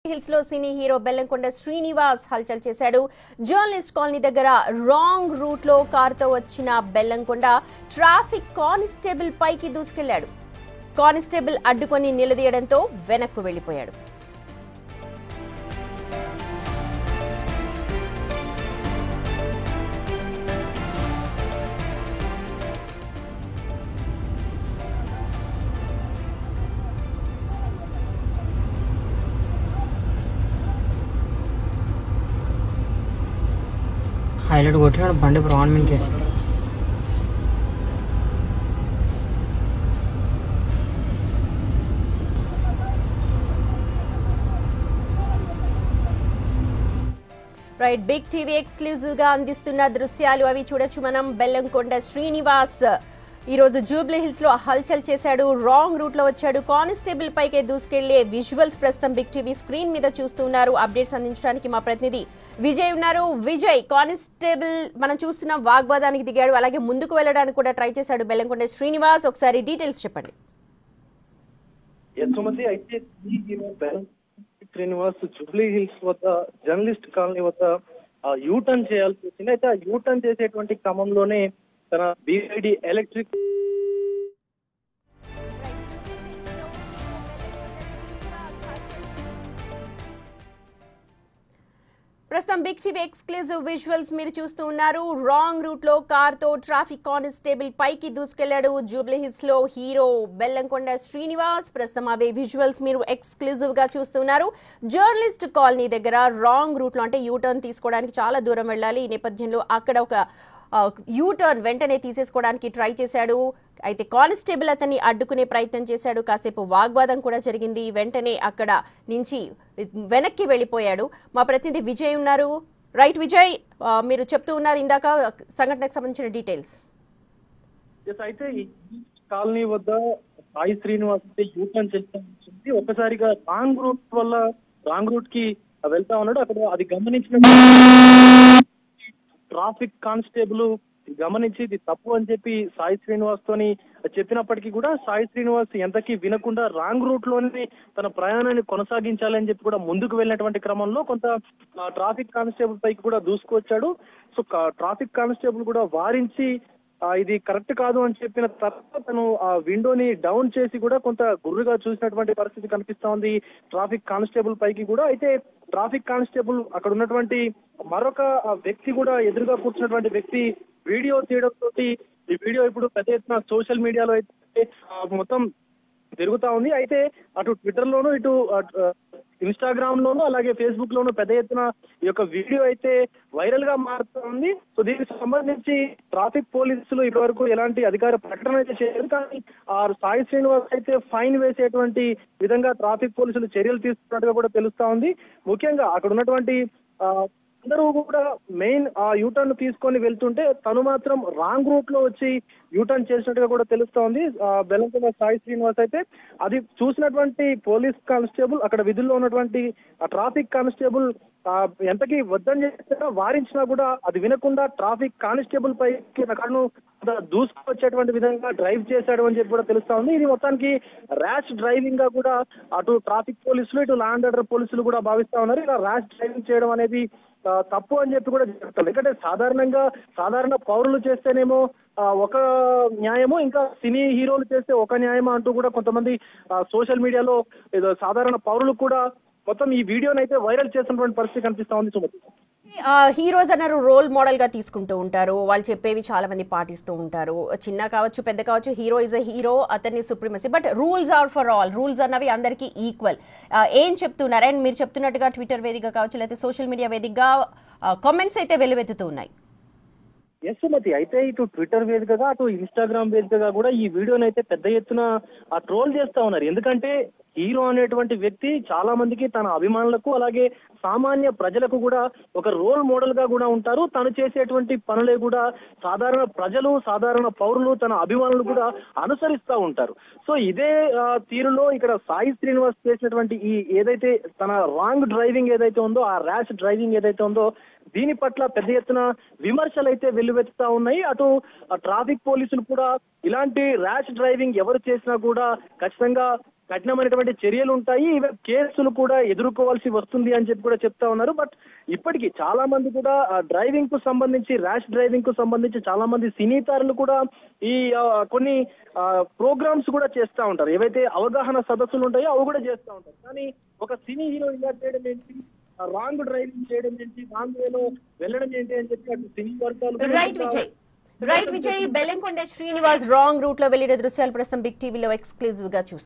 Hills లో cine hero Bellamkonda Srinivas హల్చల్ చేశాడు. జర్నలిస్ట్ కాలనీ దగ్గర రాంగ్ రూట్ లో కారుతో వచ్చిన బెల్లంకొండ ట్రాఫిక్ కానిస్టేబుల్ పైకి దూసుకెళ్లాడు. కానిస్టేబుల్ అడ్డుకొని నిలదీయడంతో వెనక్కు వెళ్లిపోయాడు. హైలైట్ కొట్టినాడు బండి బ్రాన్ మీన్కే. రైట్, బిగ్ టీవీ ఎక్స్క్లూజివ్ గా అందిస్తున్న దృశ్యాలు అవి చూడొచ్చు మనం. బెల్లంకొండ శ్రీనివాస్ ఈ రోజు జూబ్లీ హిల్స్ లో హల్చల్ చేశాడు. రాంగ్ రూట్ లో వచ్చాడు. కానిస్టేబుల్ పైకే దూసుకెళ్లే విజువల్స్ ప్రస్తుతం బిగ్ టీవీ స్క్రీన్ మీద చూస్తున్నారు. అప్డేట్స్ అందించడానికి మా ప్రతినిధి విజయ్ ఉన్నారు. విజయ్, కానిస్టేబుల్ మనం చూస్తున్న వాగ్వాదానికి దిగాడు, అలాగే ముందుకు వెళ్ళడానికి కూడా ట్రై చేశాడు బెల్లంకొండ శ్రీనివాస్. ఒకసారి డీటెయిల్స్ చెప్పండి. అయితే శ్రీనివాస్ జూబ్లీ హిల్స్ వద్ద జర్నలిస్ట్ కాలనీ వద్ద యూటర్న్ చేయాల్సి వచ్చింది. అయితే ఆ యూటర్న్ చేసేటువంటి క్రమంలోనే తన BYD ఎలక్ట్రిక్ ప్రస్తుతం బిగ్ టీవీ ఎక్స్క్లూజివ్ విజువల్స్ మీరు చూస్తూ ఉన్నారు. రాంగ్ రూట్ లో కార్ తో ట్రాఫిక్ కానిస్టేబుల్ పైకి దూసుకెళ్లాడు జూబ్లీ హిల్స్ లో హీరో బెల్లంకొండ శ్రీనివాస్. ప్రస్తుతం అవే విజువల్స్ మీరు ఎక్స్క్లూజివ్ గా చూస్తున్నారు. జర్నలిస్ట్ కాలనీ దగ్గర రాంగ్ రూట్ లో, అంటే యూటర్న్ తీసుకోవడానికి చాలా దూరం వెళ్ళాలి. ఈ నేపథ్యంలో అక్కడ ఒక యూటర్న్ వెంటనే తీసేసుకోవడానికి ట్రై చేశాడు. అయితే కానిస్టేబుల్ అతన్ని అడ్డుకునే ప్రయత్నం చేశాడు. కాసేపు వాగ్వాదం కూడా జరిగింది. వెంటనే అక్కడ నుంచి వెనక్కి వెళ్ళిపోయాడు. మా ప్రతినిధి విజయ్ ఉన్నారు. రైట్ విజయ్, మీరు చెప్తూ ఉన్నారు ఇందాక సంఘటనకు సంబంధించిన డీటెయిల్స్. అయితే ఈ కాలనీ వద్ద సాయి శ్రీనివాస్ యూటర్న్ చేస్తుంది. ఒక్కసారిగా రాంగ్ రూట్ కి వెళ్తా ఉన్నాడు. అక్కడ అది గమనించిన ట్రాఫిక్ కానిస్టేబుల్ గమనించి ఇది తప్పు అని చెప్పి సాయి శ్రీనివాస్ తోని చెప్పినప్పటికీ కూడా సాయి శ్రీనివాస్ ఎంతకీ వినకుండా రాంగ్ రూట్ లోనే తన ప్రయాణాన్ని కొనసాగించాలని చెప్పి కూడా ముందుకు వెళ్ళినటువంటి క్రమంలో కొంత ట్రాఫిక్ కానిస్టేబుల్ పైకి కూడా దూసుకొచ్చాడు. సో ట్రాఫిక్ కానిస్టేబుల్ కూడా వారించి ఇది కరెక్ట్ కాదు అని చెప్పిన తర్వాత తను ఆ విండోని డౌన్ చేసి కూడా కొంత గుర్రుగా చూసినటువంటి పరిస్థితి కనిపిస్తా ఉంది ట్రాఫిక్ కానిస్టేబుల్ పైకి కూడా. అయితే ట్రాఫిక్ కానిస్టేబుల్ అక్కడ ఉన్నటువంటి మరొక వ్యక్తి కూడా ఎదురుగా కూర్చున్నటువంటి వ్యక్తి వీడియో తీయడంతో ఈ వీడియో ఇప్పుడు పెద్ద ఎత్తున సోషల్ మీడియాలో అయితే మొత్తం తిరుగుతా ఉంది. అయితే అటు ట్విట్టర్ లోను, ఇటు ఇన్స్టాగ్రామ్ లోను, అలాగే ఫేస్బుక్ లోను పెద్ద ఎత్తున ఈ యొక్క వీడియో అయితే వైరల్ గా మారుతూ ఉంది. సో దీనికి సంబంధించి ట్రాఫిక్ పోలీసులు ఇప్పటి వరకు ఎలాంటి అధికార ప్రకటన అయితే చేయలేదు. కానీ ఆ సాయి శ్రీనివాస్ అయితే ఫైన్ వేసేటువంటి విధంగా ట్రాఫిక్ పోలీసులు చర్యలు తీసుకున్నట్టుగా కూడా తెలుస్తా ఉంది. ముఖ్యంగా అక్కడ ఉన్నటువంటి అందరూ కూడా మెయిన్ ఆ యూటర్న్ తీసుకొని వెళ్తుంటే తను మాత్రం రాంగ్ రూట్ లో వచ్చి యూటర్న్ చేసినట్టుగా కూడా తెలుస్తా ఉంది. బెల్లంకొండ సాయి శ్రీనివాస్ అయితే అది చూసినటువంటి పోలీస్ కానిస్టేబుల్, అక్కడ విధుల్లో ఉన్నటువంటి ట్రాఫిక్ కానిస్టేబుల్ ఎంతకీ వద్దని చేసినా వారించినా కూడా అది వినకుండా ట్రాఫిక్ కానిస్టేబుల్ పైకి అక్కడను దూసుకొచ్చేటువంటి విధంగా డ్రైవ్ చేశాడు అని చెప్పి కూడా తెలుస్తా ఉంది. ఇది మొత్తానికి ర్యాష్ డ్రైవింగ్ గా కూడా అటు ట్రాఫిక్ పోలీసులు, ఇటు లా అండ్ ఆర్డర్ పోలీసులు కూడా భావిస్తా ఉన్నారు. ఇలా ర్యాష్ డ్రైవింగ్ చేయడం అనేది తప్పు అని చెప్పి కూడా చెప్తారు. ఎందుకంటే సాధారణ పౌరులు చేస్తేనేమో ఒక న్యాయము, ఇంకా సినీ హీరోలు చేస్తే ఒక న్యాయమా అంటూ కూడా కొంతమంది సోషల్ మీడియాలో సాధారణ పౌరులు కూడా మొత్తం ఈ వీడియోని అయితే వైరల్ చేస్తున్నటువంటి పరిస్థితి కనిపిస్తా ఉంది. సుమతి, హీరోస్ అన్నారు రోల్ మోడల్ గా తీసుకుంటూ ఉంటారు. వాళ్ళు చెప్పేవి చాలా మంది పాటిస్తూ ఉంటారు. చిన్న కావచ్చు, పెద్ద కావచ్చు, హీరో ఇస్ ఎ హీరో, అతన్ని సుప్రీమసీ. But rules are for all. Rules అన్నవి అందరికీ ఈక్వల్. ఏం చెప్తున్నారు? అండ్ మీరు చెప్తున్నట్టుగా ట్విట్టర్ వేదికగా కావచ్చు, లేకపోతే సోషల్ మీడియా వేదికగా కామెంట్స్ అయితే వెలువెత్తుతూ ఉన్నాయి. ఎస్ సుమతి, అయితే ఇటు ట్విట్టర్ వేదికగా, అటు ఇన్స్టాగ్రామ్ వేదికగా కూడా ఈ వీడియోని అయితే పెద్ద ఎత్తున ట్రోల్ చేస్తా ఉన్నారు. ఎందుకంటే హీరో అనేటువంటి వ్యక్తి చాలా మందికి, తన అభిమానులకు, అలాగే సామాన్య ప్రజలకు కూడా ఒక రోల్ మోడల్ గా కూడా ఉంటారు. తను చేసేటువంటి పనులే కూడా సాధారణ ప్రజలు, సాధారణ పౌరులు, తన అభిమానులు కూడా అనుసరిస్తూ ఉంటారు. సో ఇదే తీరులో ఇక్కడ సాయి శ్రీనివాస్ చేసినటువంటి ఈ ఏదైతే తన రాంగ్ డ్రైవింగ్ ఏదైతే ఉందో, ఆ ర్యాష్ డ్రైవింగ్ ఏదైతే ఉందో, దీని పట్ల పెద్ద ఎత్తున విమర్శలు అయితే వెల్లువెత్తుతా ఉన్నాయి. అటు ట్రాఫిక్ పోలీసులు కూడా ఇలాంటి ర్యాష్ డ్రైవింగ్ ఎవరు చేసినా కూడా ఖచ్చితంగా కఠినమైనటువంటి చర్యలు ఉంటాయి, కేసులు కూడా ఎదుర్కోవాల్సి వస్తుంది అని చెప్పి కూడా చెప్తా ఉన్నారు. బట్ ఇప్పటికీ చాలా మంది కూడా డ్రైవింగ్ కు సంబంధించి, ర్యాష్ డ్రైవింగ్ కు సంబంధించి చాలా మంది సినీ తారులు కూడా ఈ కొన్ని ప్రోగ్రామ్స్ కూడా చేస్తూ ఉంటారు. ఏవైతే అవగాహన సదస్సులు ఉంటాయో అవి కూడా చేస్తూ ఉంటారు. కానీ ఒక సినీ హీరో ఇలా చేయడం ఏంటి, రాంగ్ డ్రైవింగ్ చేయడం ఏంటి, రాంగ్ వేలో వెళ్ళడం ఏంటి అని చెప్పి అటు సినీ వర్గాలు right Vijay, Bellamkonda Srinivas wrong route లో వెళ్లిన దృశ్యాలు ప్రస్తుతం బిగ్ టీవీలో ఎక్స్క్లూజివ్ గా చూస్తారు.